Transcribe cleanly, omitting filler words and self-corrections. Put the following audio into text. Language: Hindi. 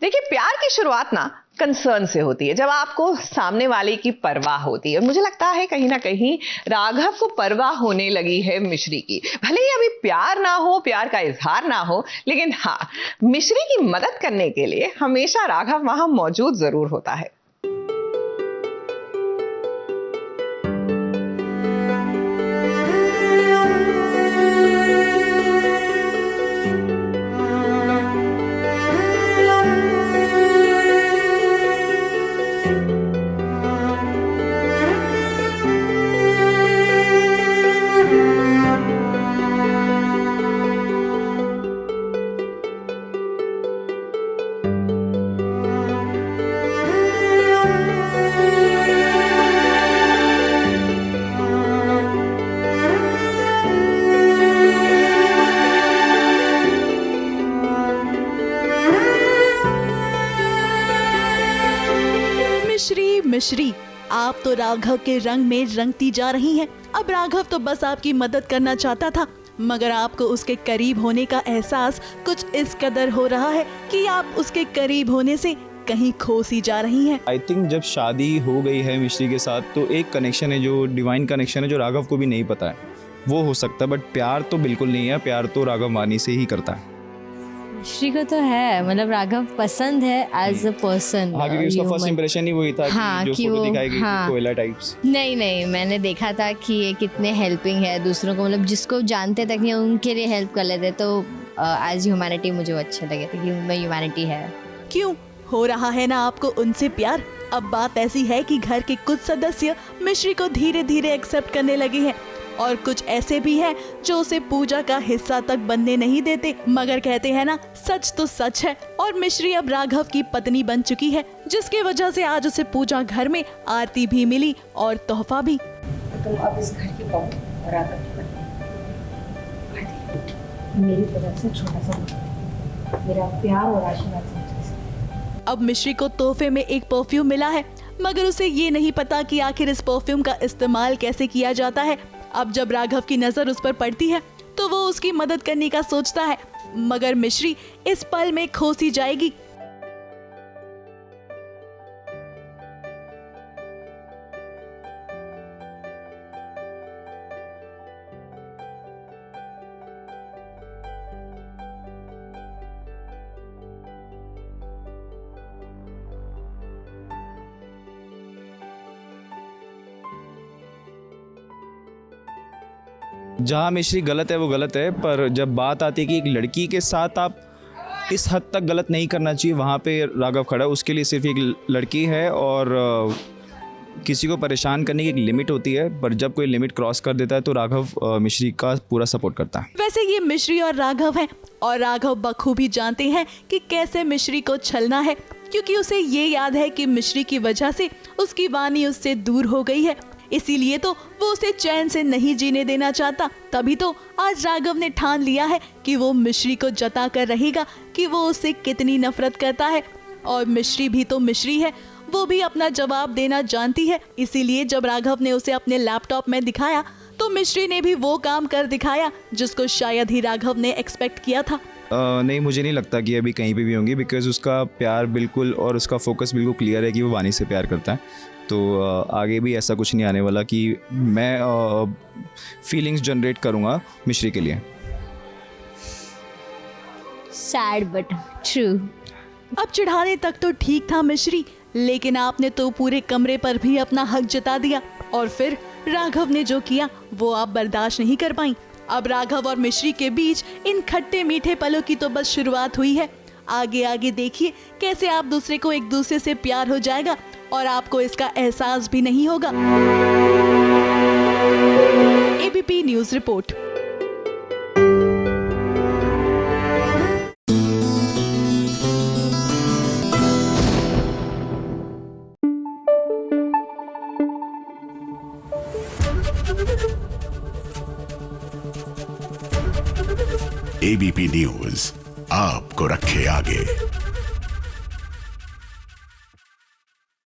देखिए, प्यार की शुरुआत ना कंसर्न से होती है, जब आपको सामने वाले की परवाह होती है। मुझे लगता है कहीं ना कहीं राघव को परवाह होने लगी है मिश्री की। भले ही अभी प्यार ना हो, प्यार का इजहार ना हो, लेकिन हाँ, मिश्री की मदद करने के लिए हमेशा राघव वहां मौजूद जरूर होता है। मिश्री, आप तो राघव के रंग में रंगती जा रही हैं। अब राघव तो बस आपकी मदद करना चाहता था, मगर आपको उसके करीब होने का एहसास कुछ इस कदर हो रहा है कि आप उसके करीब होने से कहीं खो सी जा रही हैं। आई थिंक जब शादी हो गई है मिश्री के साथ, तो एक कनेक्शन है, जो डिवाइन कनेक्शन है, जो राघव को भी नहीं पता है, वो हो सकता है। बट प्यार तो बिल्कुल नहीं है, प्यार तो राघव वानी से ही करता है। मिश्री को तो है, मतलब राघव पसंद है एज अ पर्सन। हाँ, क्योंकि उसका फर्स्ट इंप्रेशन ही वही था हाँ, कि जो फोटो दिखाई गई हाँ, कोयला टाइप्स। नहीं, मैंने देखा था कि ये कितने हेल्पिंग है दूसरों को, मतलब जिसको जानते तक नहीं उनके लिए हेल्प कर लेते। तो एज ह्यूमैनिटी मुझे अच्छे लगे थे कि उनमें ह्यूमैनिटी है। क्यों हो रहा है ना आपको उनसे प्यार? अब बात ऐसी है कि घर के कुछ सदस्य मिश्री को धीरे धीरे एक्सेप्ट करने लगे हैं, और कुछ ऐसे भी हैं जो उसे पूजा का हिस्सा तक बनने नहीं देते। मगर कहते हैं ना, सच तो सच है, और मिश्री अब राघव की पत्नी बन चुकी है, जिसकी वजह से आज उसे पूजा घर में आरती भी मिली और तोहफा भी। तुम अब इस घर की बहू और राघव की पत्नी। मेरी तरफ से छोटा सा मेरा प्यार और आशीर्वाद समझ। अब मिश्री को तोहफे में एक परफ्यूम मिला है, मगर उसे ये नहीं पता कि आखिर इस परफ्यूम का इस्तेमाल कैसे किया जाता है। अब जब राघव की नजर उस पर पड़ती है तो वो उसकी मदद करने का सोचता है, मगर मिश्री इस पल में खो सी जाएगी। जहाँ मिश्री गलत है वो गलत है, पर जब बात आती है कि एक लड़की के साथ आप इस हद तक गलत नहीं करना चाहिए, वहाँ पे राघव खड़ा है। उसके लिए सिर्फ एक लड़की है, और किसी को परेशान करने की एक लिमिट होती है, पर जब कोई लिमिट क्रॉस कर देता है तो राघव मिश्री का पूरा सपोर्ट करता है। वैसे ये मिश्री और राघव हैं, और राघव बखूबी जानते हैं कि कैसे मिश्री को छलना है, क्योंकि उसे ये याद है कि मिश्री की वजह से उसकी वानी उससे दूर हो गई है। इसीलिए तो वो उसे चैन से नहीं जीने देना चाहता। तभी तो आज राघव ने ठान लिया है कि वो मिश्री को जता कर रहेगा कि वो उससे कितनी नफरत करता है। और मिश्री भी तो मिश्री है, वो भी अपना जवाब देना जानती है। इसीलिए जब राघव ने उसे अपने लैपटॉप में दिखाया तो मिश्री ने भी वो काम कर दिखाया जिसको शायद ही राघव ने एक्सपेक्ट किया था। नहीं, मुझे नहीं लगता कि अभी कहीं पे भी होंगी, बिकॉज उसका प्यार बिल्कुल और उसका फोकस बिल्कुल क्लियर है कि वो वानी से प्यार करता है। तो आगे भी ऐसा कुछ नहीं आने वाला कि मैं फीलिंग्स जनरेट करूँगा मिश्री के लिए। Sad but true. अब चिढ़ाने तक तो ठीक था मिश्री, लेकिन आपने तो पूरे कमरे पर भी अपना हक जता दिया, और फिर राघव ने जो किया वो आप बर्दाश्त नहीं कर पाई। अब राघव और मिश्री के बीच इन खट्टे मीठे पलों की तो बस शुरुआत हुई है। आगे आगे देखिए कैसे आप दूसरे को एक दूसरे से प्यार हो जाएगा और आपको इसका एहसास भी नहीं होगा। ABP news report. ABP news आपको रखे आगे।